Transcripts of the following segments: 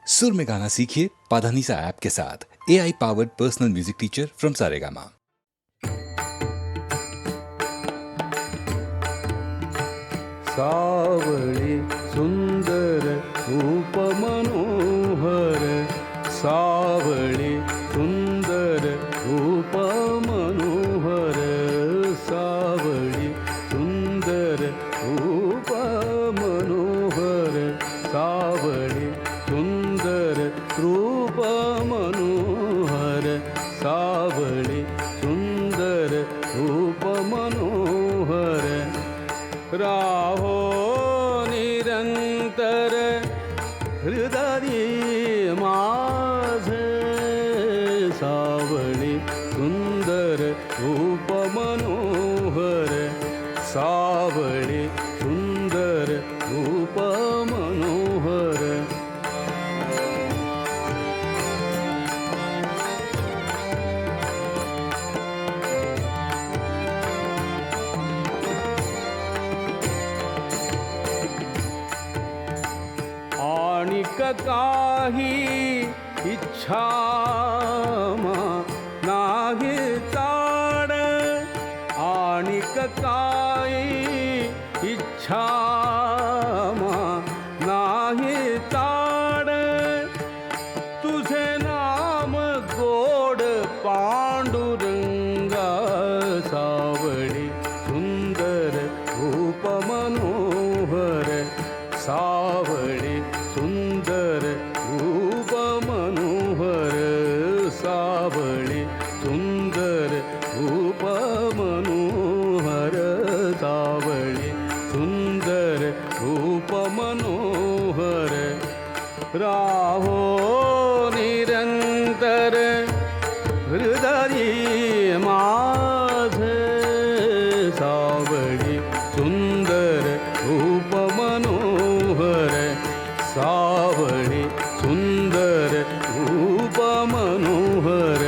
सुर में गाना सीखिए पाधानीसा ऐप के साथ। AI powered personal music teacher from Saregama. सावळी सुंदर रूप मनोहर, सावळी सुंदर रूप मनोहर, सावळी सुंदर रूप मनोहर, सावळी सुंदर रूप मनोहर, सावळी सुंदर रूप मनोहर, राहो निरंतर हृदय माझे, सावळी सुंदर रूप मनोहर, सावळी सुंदर रूप मनोहर, आणिक काही इच्छा नाही ताड, आणिक काही इच्छा नाही ताड, तुझे नाम गोड पांडुरंगा, सावळी सुंदर रूप मनोहर, सावळी सुंदर रूप मनोहर, सावळी सुंदर रूप मनोहर, सावळी सुंदर रूप मनोहर, राहो निरंतर हृदय माझे, सावळी सुंदर रूप मनोहर, सावळी सुंदर रूप मनोहर,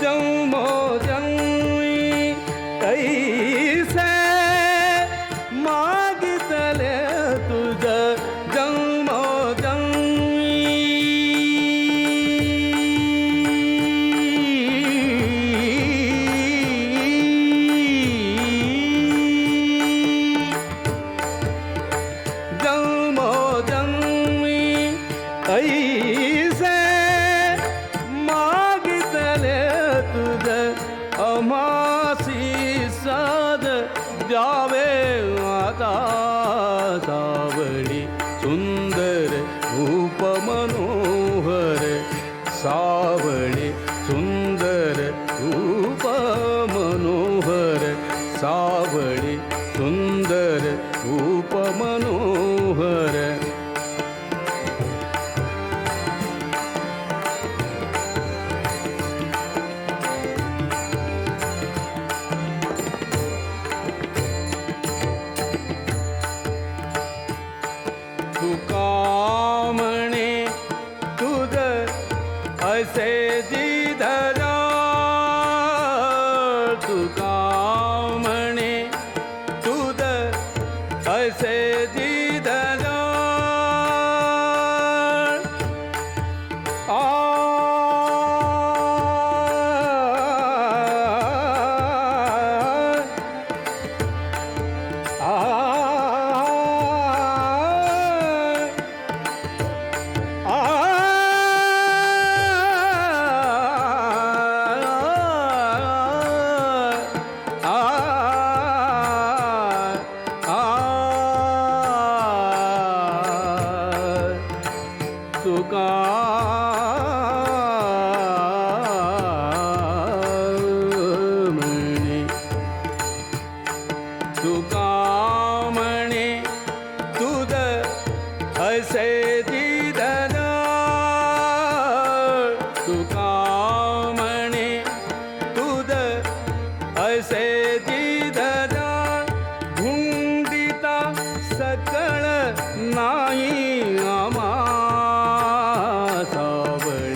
जन्मो जन्मी कैसे मागितले तुझ, जन्मो जन्मो जन्मी ऐसे मागितले तुझ, अमासी साध द्यावे आता, सावळी सुंदर रूप मनोहर, सावळी सुंदर रूप मनोहर, सावळी सुंदर रूप मनोहर, तुका म्हणे तुझ असे जिधरा, तुका म्हणे तुझ असे जिधरा, तुका म्हणे, तुका म्हणे तुझ असे जिधर, तुका म्हणे तुझ असे जिधर, भुंडिता सकळ नाही आम्हा, सावळी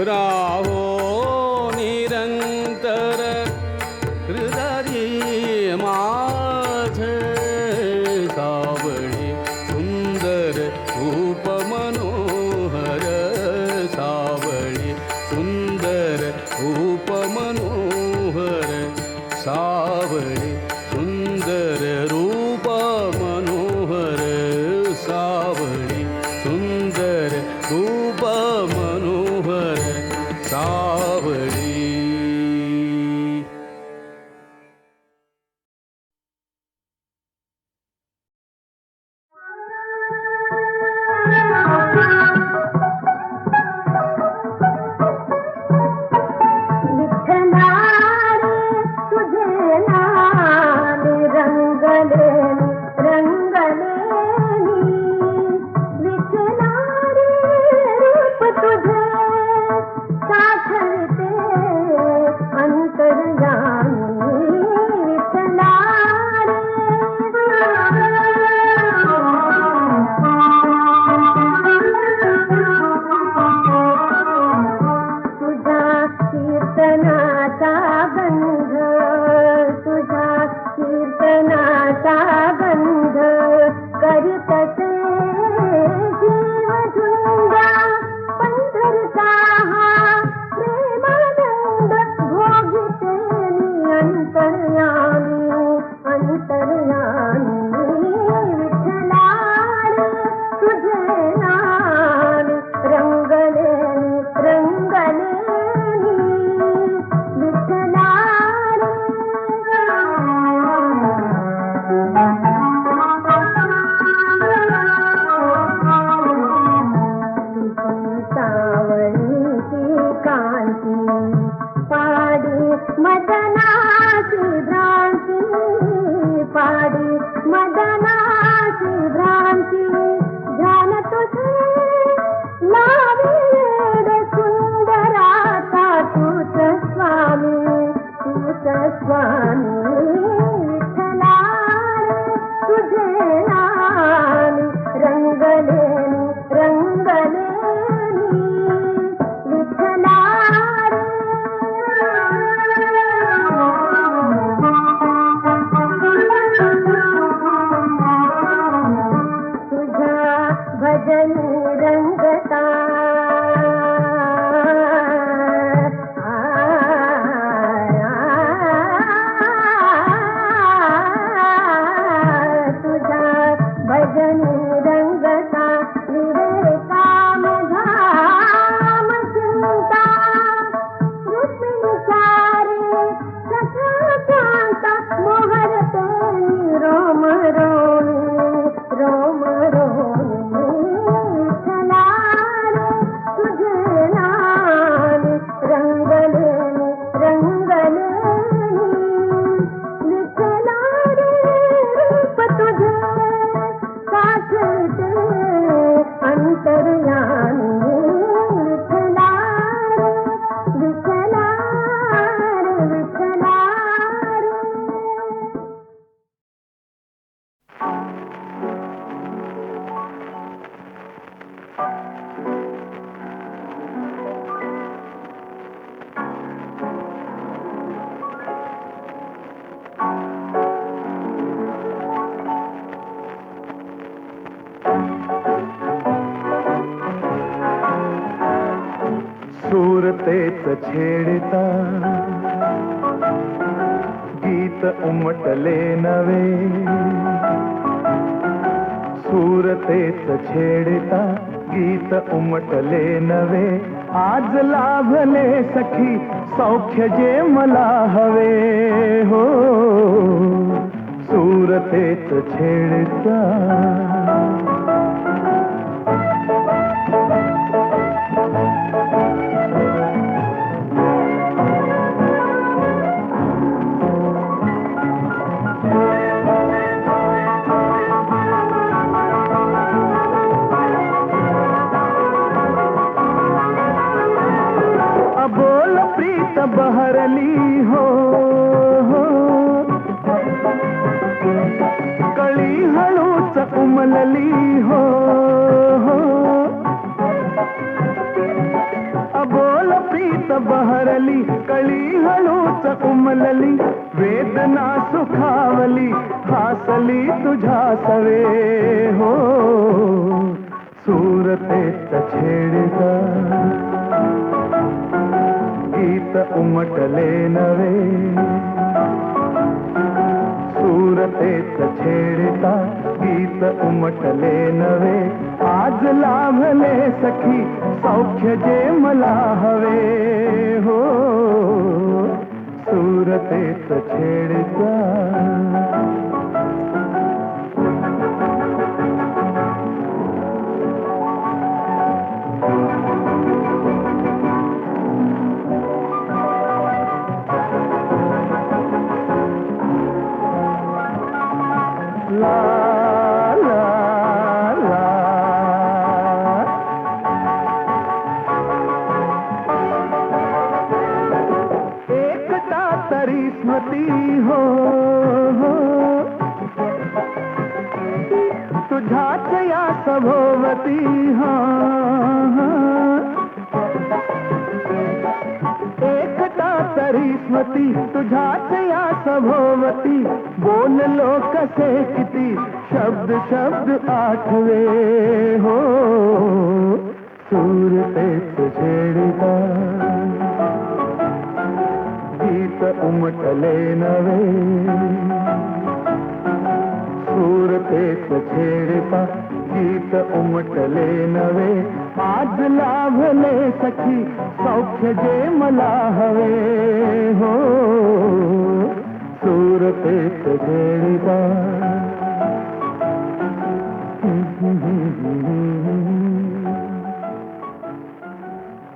राहो निरंतर हृदरी माझे सावळे सुंदर रूप मनोहर सावळे सुंदर रूप मनोहर सावळे सुंदर रूप मनोहर सावळे सुंदर रूप मनोहर सावळी. सुरतेच छेडता गीत उमटले नवे सुरतेच छेडता गीत उमटले नवे आज लाभले सखी सौख्य जे मला हवे हो सुरतेच छेडता बहरली हो कळी हळूच उमलली हो अबोल बहरली कळी हळूच उमलली वेदना सुखावली हासली तुझ्या सवे हो सूरतेत छेडता गीत उमटले नवे सूरतेत छेडता गीत उमटले नवे आज लाभले सखी सौख्य जे मला हवे हो सूरतेत छेडता ला ला ला एकटा तरी स्मृती हो तुझ्याच या सभोवती हा एकटा तरी स्मृती तुझ्याच या सभोवती बोललो कसे किती शब्द शब्द आठवे हो सूरतेत छेडता गीत उमटले नवे सूरतेत छेडता गीत उमटले नवे आज लाभले सखी सौख्य जे मला हवे हो सूरतेत छेडता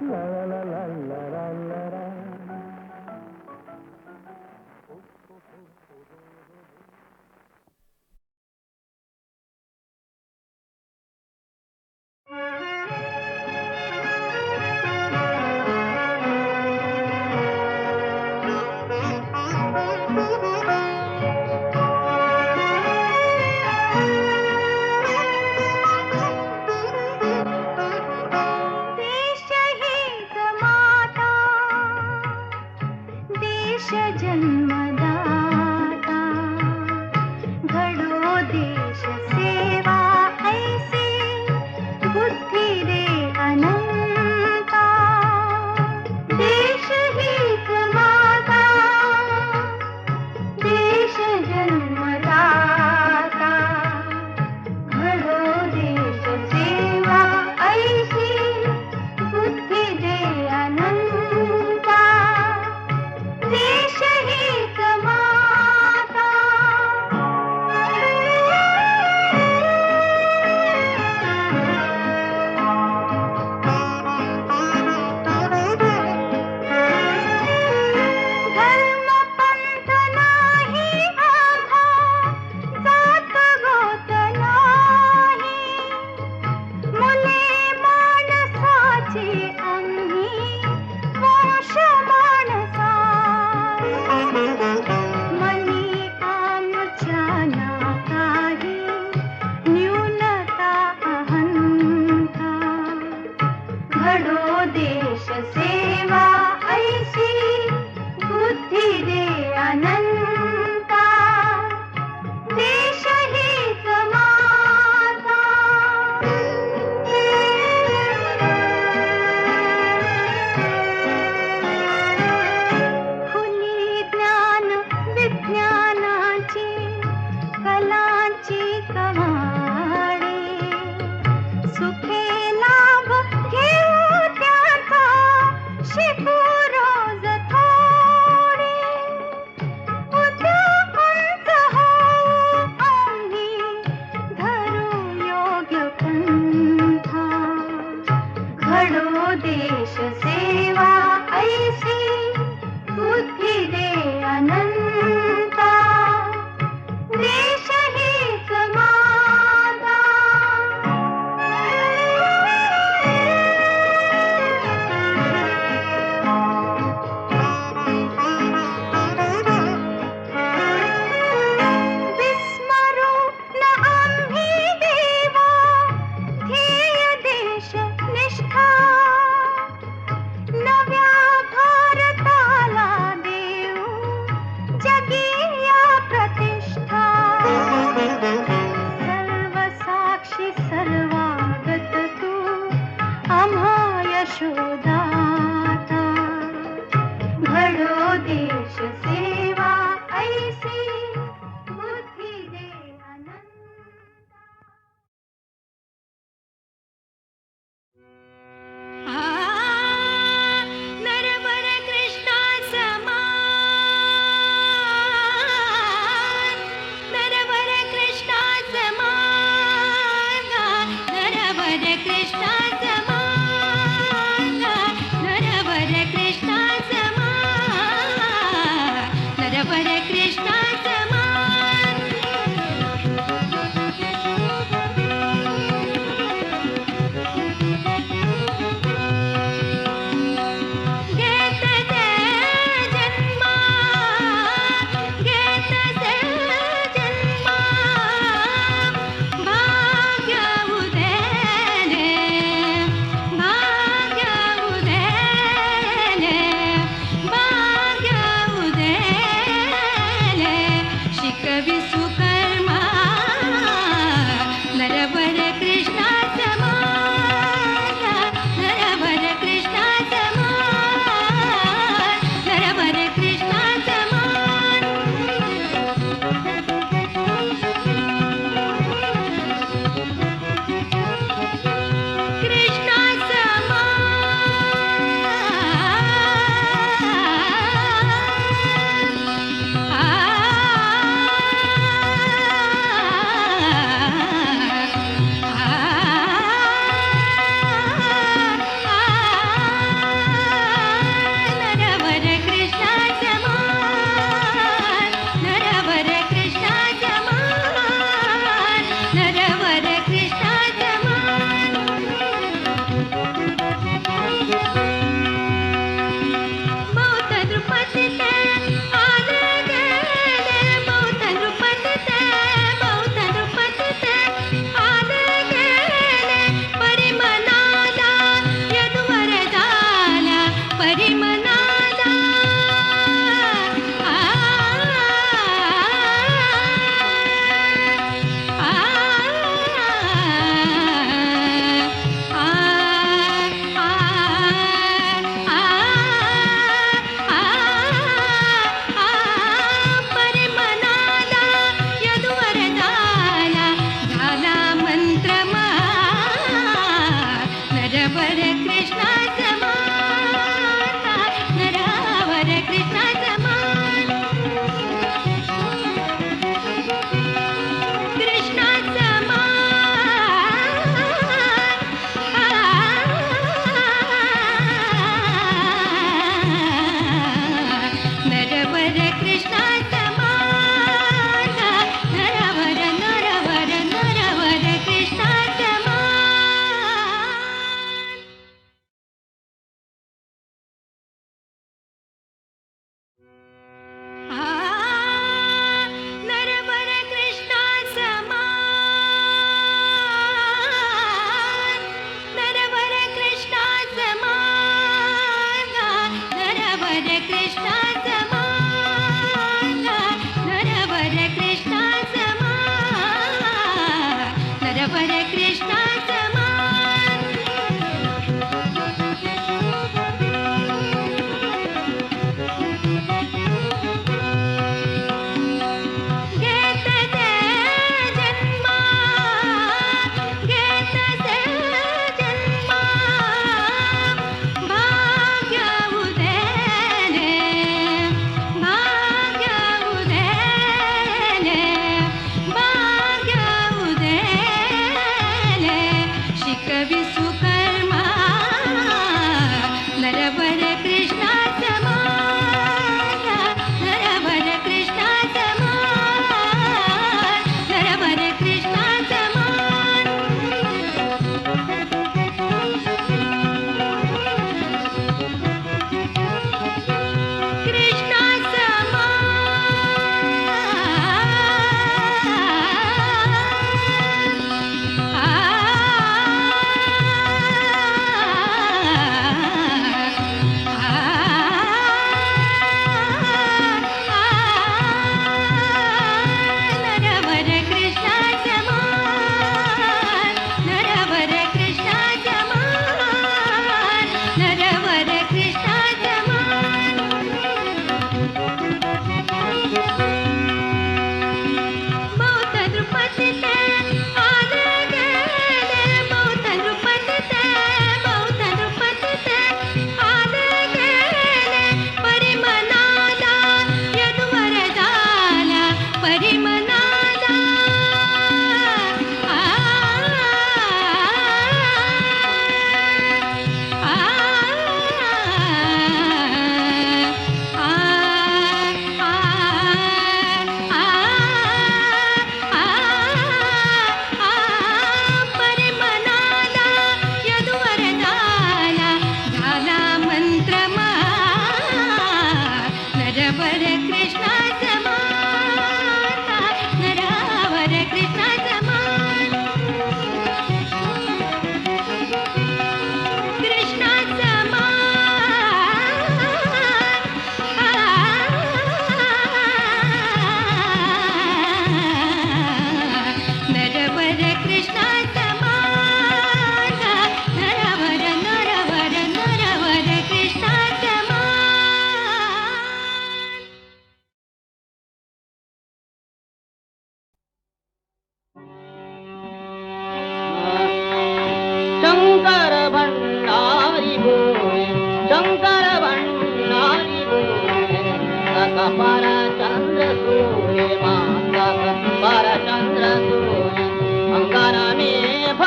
ला ला ला ला ला ला ला. देश हीच मा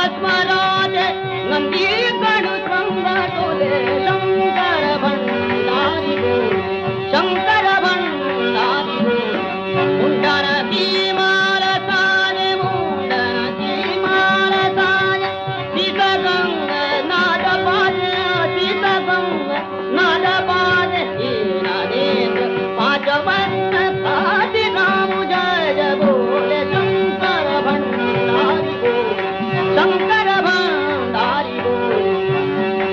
भस्मराज नंदी कडू संग डोले शंकर भंडारी बोले शंकर भंडारी बोले मुंडनती माल सारे मुंडनती माल सारे सीत गंग नाद बाजे सीत गंग नाद बाजे हीना नेत्र पांच वस्त खाती राम जय जय बोले शंकर भंडारी बोले शंकर भंडारी बोले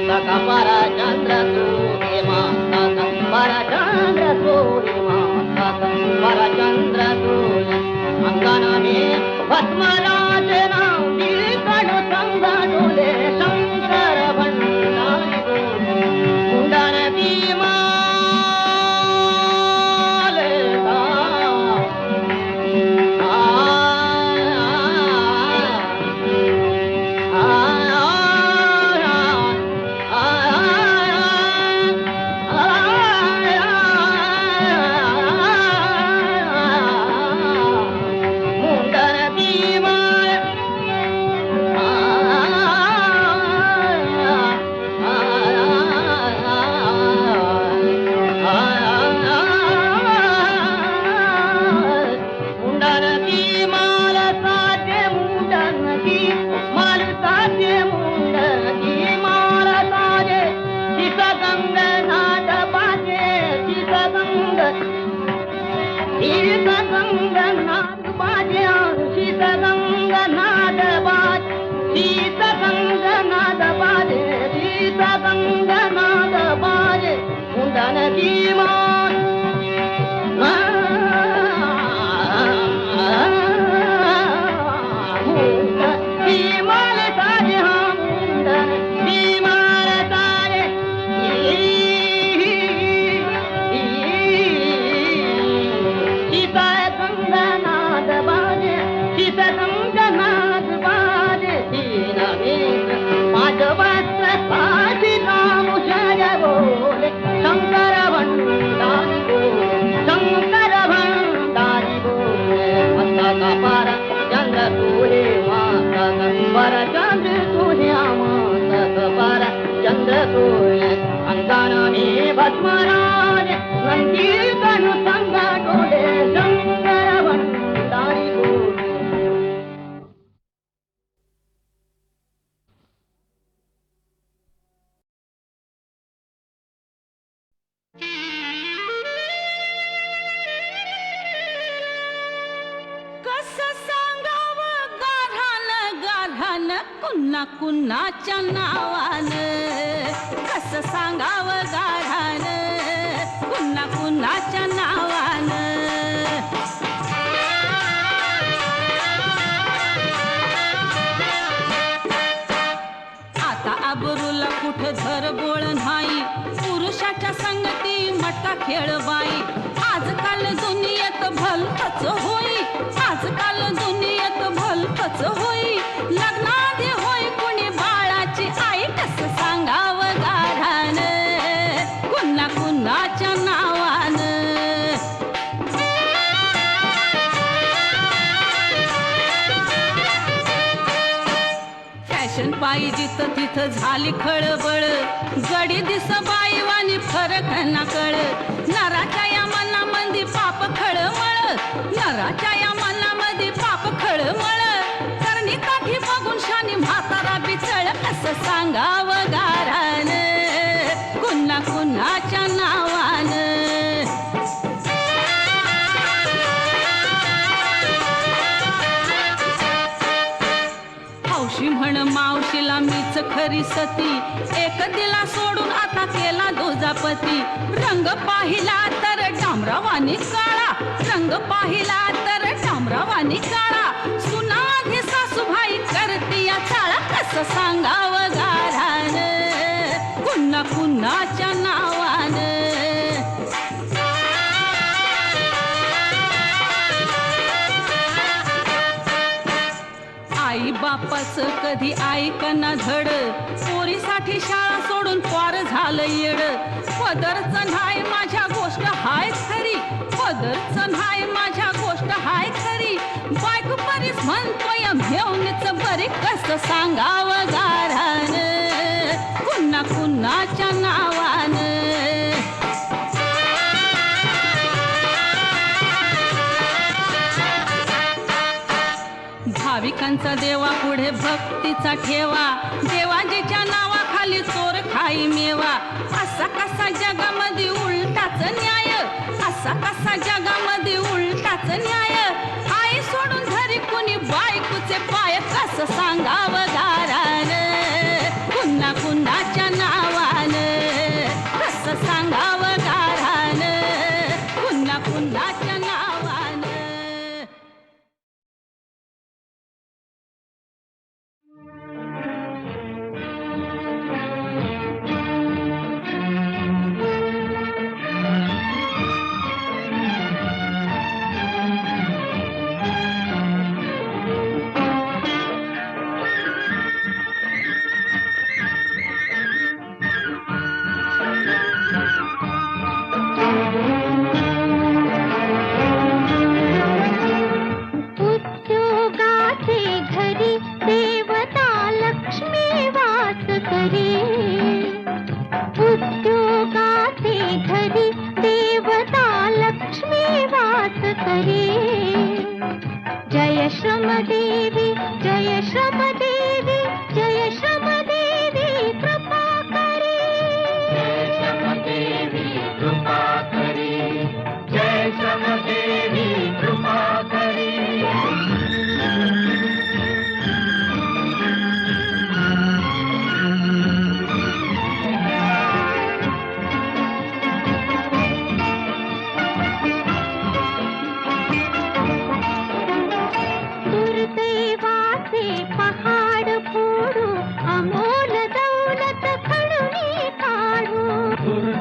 सकपर चंद्र सूर्य माता सकपर चंद्र सूर्य माता सकपर चंद्र सूर्य अंगन में भस्मराज नाम कणु संग डोले शंकर भंडारी बोले मुंडन की माल भस्मराज नंदी कणु संग डोले शंकर भंडारी बोले कसं सांगावं गाढानं गाढानं कुन्हा कुन्हाच्या नावानं कसं सांगावं गाढानं कुन्हा कुन्हाच्या नावानं आता आबरूला कुठं धरबोळ नाही पुरुषाच्या संगती मटका खेळ बाई आजकाल दुनियेत भलतच होई आजकाल दुनियेत भलतच होई लग्नाआधी होई कुणी बाळाची आई कसं सांगावं गाढानं कुन्हा कुन्हाच्या नावानं फॅशन पायी जिथं तिथं झाली खळबळ गडी दिस बाईवानी फरक ना कळ नराच्या या मनामध्ये पाप खळमळ नराच्या या मनामध्ये पाप खळमळ करणी काठी बघून शानी म्हातारा बिचळ कसं सांगावं गारानं कुन्हा कुन्हाच्या नावानं हौशी म्हण मावशीला मीच खरी सती एक दिला सोडून आता केला दुजापती रंग पाहिला तर डांबरावानी काळा रंग पाहिला तर डांबरावानी काळा सुनाधी सासूबाई करती या चाळा कसं सांगावं गाढानं कुन्हा कुन्हाच्या नावानं आई बापाचं कधी ऐकना धड पोरीसाठी शाळा सोडून पार झालं येड पदरचं नाही माझ्या गोष्ट हाय खरी पदरचं नाही माझ्या गोष्ट हाय खरी बायको परीस म्हणतोय घेऊनच बरे कसं सांगावं गारान कुणा कुणाच्या नावानं. भाविकांचा देवा पुढे भक्तीचा ठेवा, देवाजीच्या नावाखाली चोर खाई मेवा. असा कसा जगामध्ये उलटाच न्याय, असा कसा जगामध्ये उलटाच न्याय. आई सोडून घरी कुणी बायकोचे पाय कसं सांगावं गारान कुणा कुणाच्या नावानं. कसं सांगावं गारान कुणा कुणाच्या नावानं.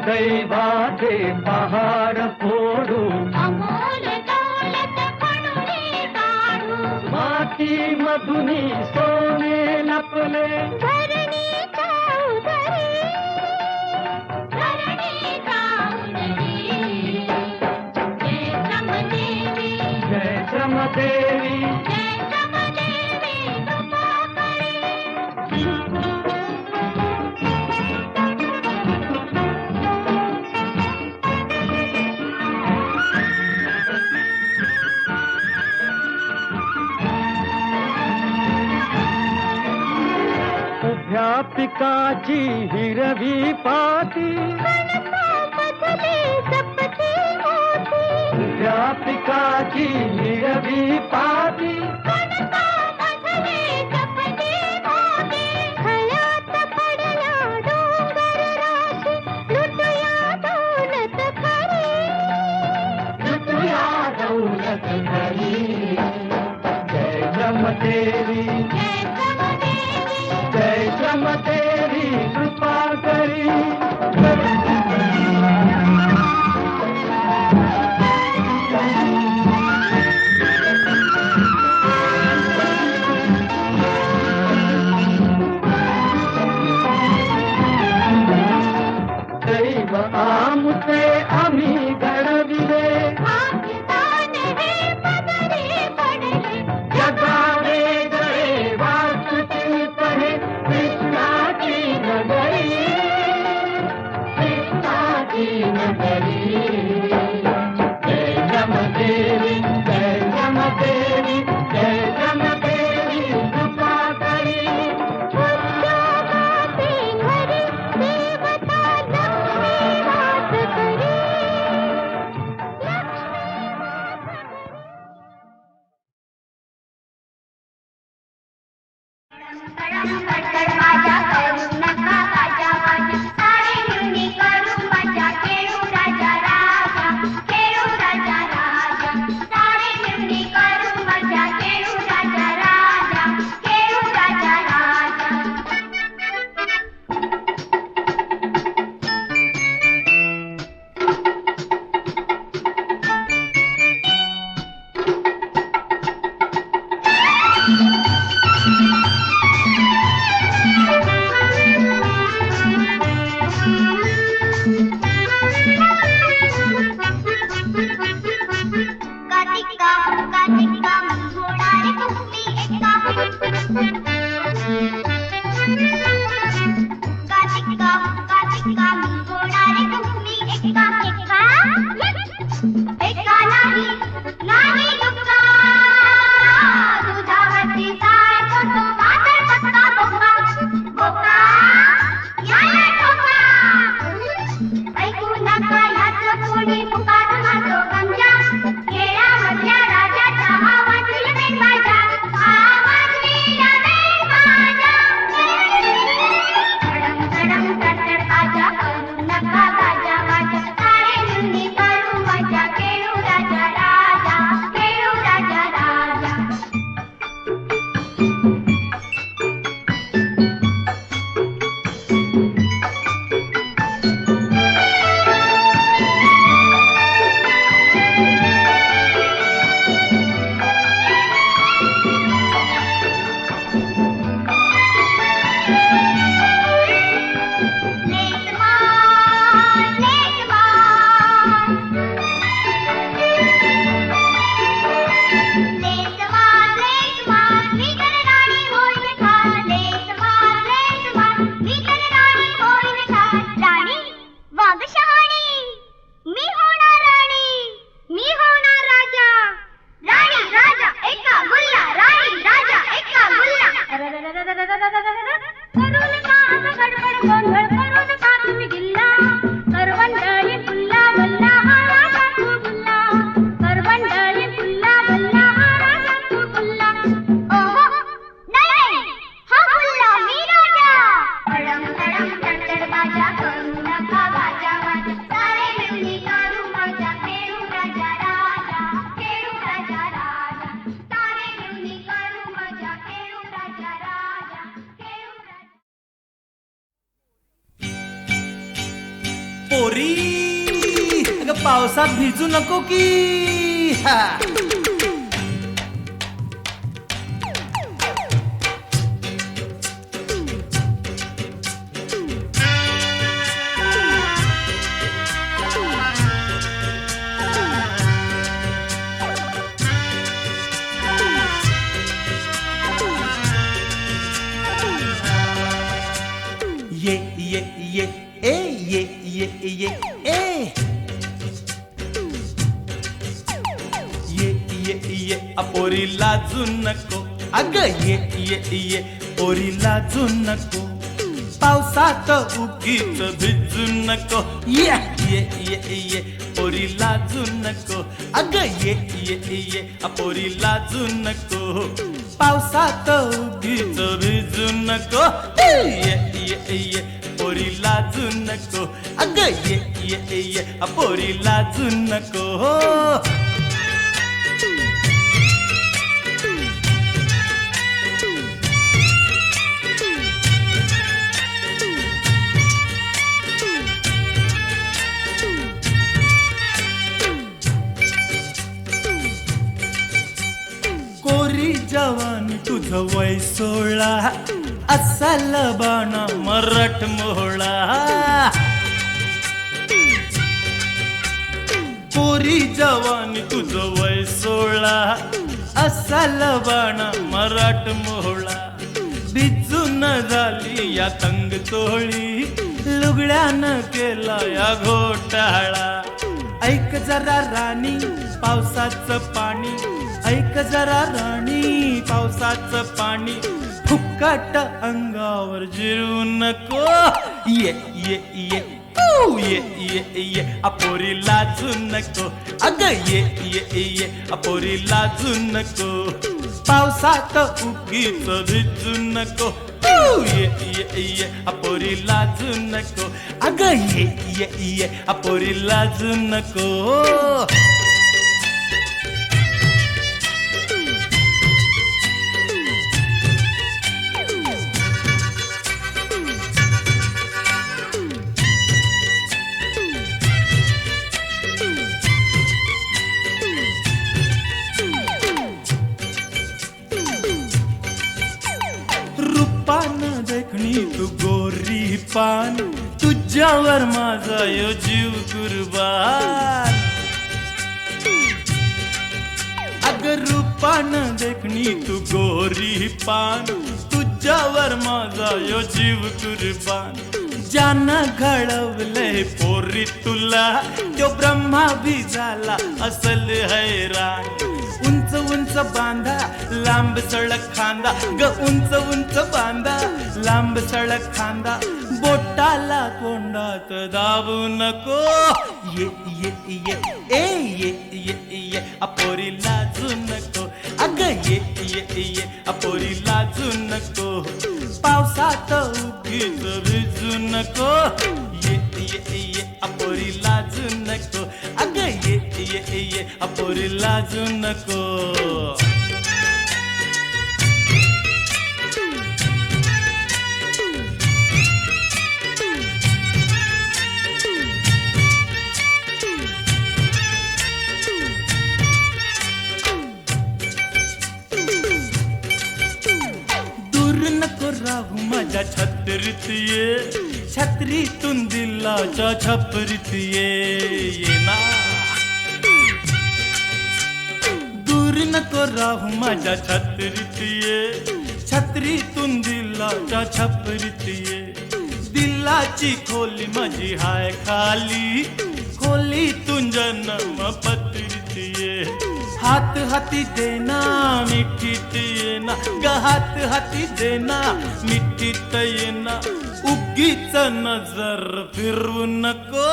दैवाचे पहाड फोडू अमोल दौलत खणून काढू. माती मधुनी सोने लपले धरणीच्या उदरी, धरणीच्या उदरी. जय श्रमदेवी, जय श्रमदेवी, जय श्रमदेवी कृपा करे. उभ्या पिकाची हिरवी पाती कणसामधले जपती मोती, उभ्या पिकाची हिरवी पाती कणसामधले जपती मोती. खळ्यात पडला डोंगर राशी, लुटूया दौलत खरी, लुटूया दौलत घरी. जय श्रमदेवी, जय श्रमदेवी, जय श्रमदेवी कृपा करी. दैव आमुचे आम्ही घडविले, भाग्यवान हे पदरी पडले. जगावे गळे वाचती पहे कृष्णाची नगरी, कृष्णाची नगरी. जय श्रमदेवी, जय श्रमदेवी, जय श्रमदेवी कृपा करी. उद्योगाचे घरी देवता लक्ष्मी वास करी, लक्ष्मी वास कटकट माझ्या करू नका माझ्या माझ्या. सारे मिळून करू मजा, खेळू राजा राजा, खेळू राजा राजा. सारे मिळून करू मजा, खेळू राजा राजा, खेळू राजा राजा. नका असं गडबड गोंधळ करू नका तुम्ही गिल्ला करवंदळी फुल्ला वल्ला हारा टाकू गुल्ला करवंदळी फुल्ला वल्ला हारा टाकू गुल्ला ओहो नाही हा गुल्ला मी राजा धडम धडम टंटड बाजा करू नका बाजा वाजा सारे मिळून करू मजा खेळू राजा राजा खेळू राजा राजा सारे मिळून करू मजा खेळू राजा राजा खेळू राजा पोरी अगं पावसात भिजू नको की हा. ये ए ये पोरी लाजू नको अग ये पोरी लाजू नको पावसात उगीच भिजू नको ये पोरी लाजू नको अग ये पोरी लाजू नको पावसात उगीच भिजू नको ये पोरी लाजू नको अग ये पोरी लाजू नको कोरी जवानी तुझं वय 16 असाल बाणा मराठ मोहळा कोरी जवानी तुझं वय 16 असाल बाणा मराठ मोहळा भिजून झाली या तंग तोळी लुगड्यानं केला या घोटाळा ऐक जरा राणी पावसाचं पाणी ऐक जरा राणी पावसाचं पाणी फुकट अंगावर जिरू नको ये अपोरी लाजू नको अग ये अपोरी लाजू नको पावसात उगीच भिजू नको ये अपोरी लाजू नको अग ये अपोरी लाजू नको तू गोरी पान तुझ्यावर माझा यो जीव कुर्बान अगर रूपानं देखणी तू गोरी पान तुझ्यावर माझा यो जीव कुर्बान ज्यानं घडवलंय पोरी तुला तो ब्रह्मा भी झाला असल हैराण उंच उंच बांधा लांब सडक खांदा ग उंच उंच बांधा लांब सडक खांदा बोटाला तोंडात दाबू नको ये अपोरी लाजू नको अग ये अपोरी लाजू नको पावसात उगीच भिजू नको ये अपोरी लाजू नको अग ये अपोरी लाजू नको राहू माझ्या छत्रीत ये छत्रीतून दिलाच्या छपरीत ये ना दूर नको राहू माझ्या छत्रीत ये छत्रीतून दिलाच्या छपरीत ये दिलाची खोली माझी हाय खाली खोलीतून जन्म पत्रीत ये हात हाती देना मिठीत येना ग हात हाती देना मिठीत येना उगीच नजर फिरवू नको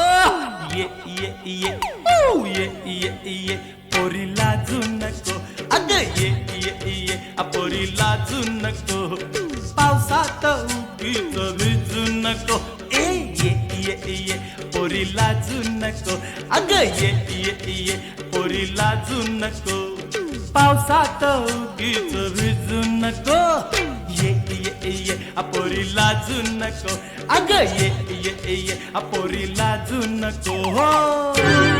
ये ये ये ऊ, ये पोरी लाजू नको अग ये पोरी लाजू नको पावसात उगीच भिजू नको ये पोरी लाजू नको अग ये पोरी लाजू नको पावसात उगीच भिजू नको ये पोरी लाजू नको अग ये पोरी लाजू नको हो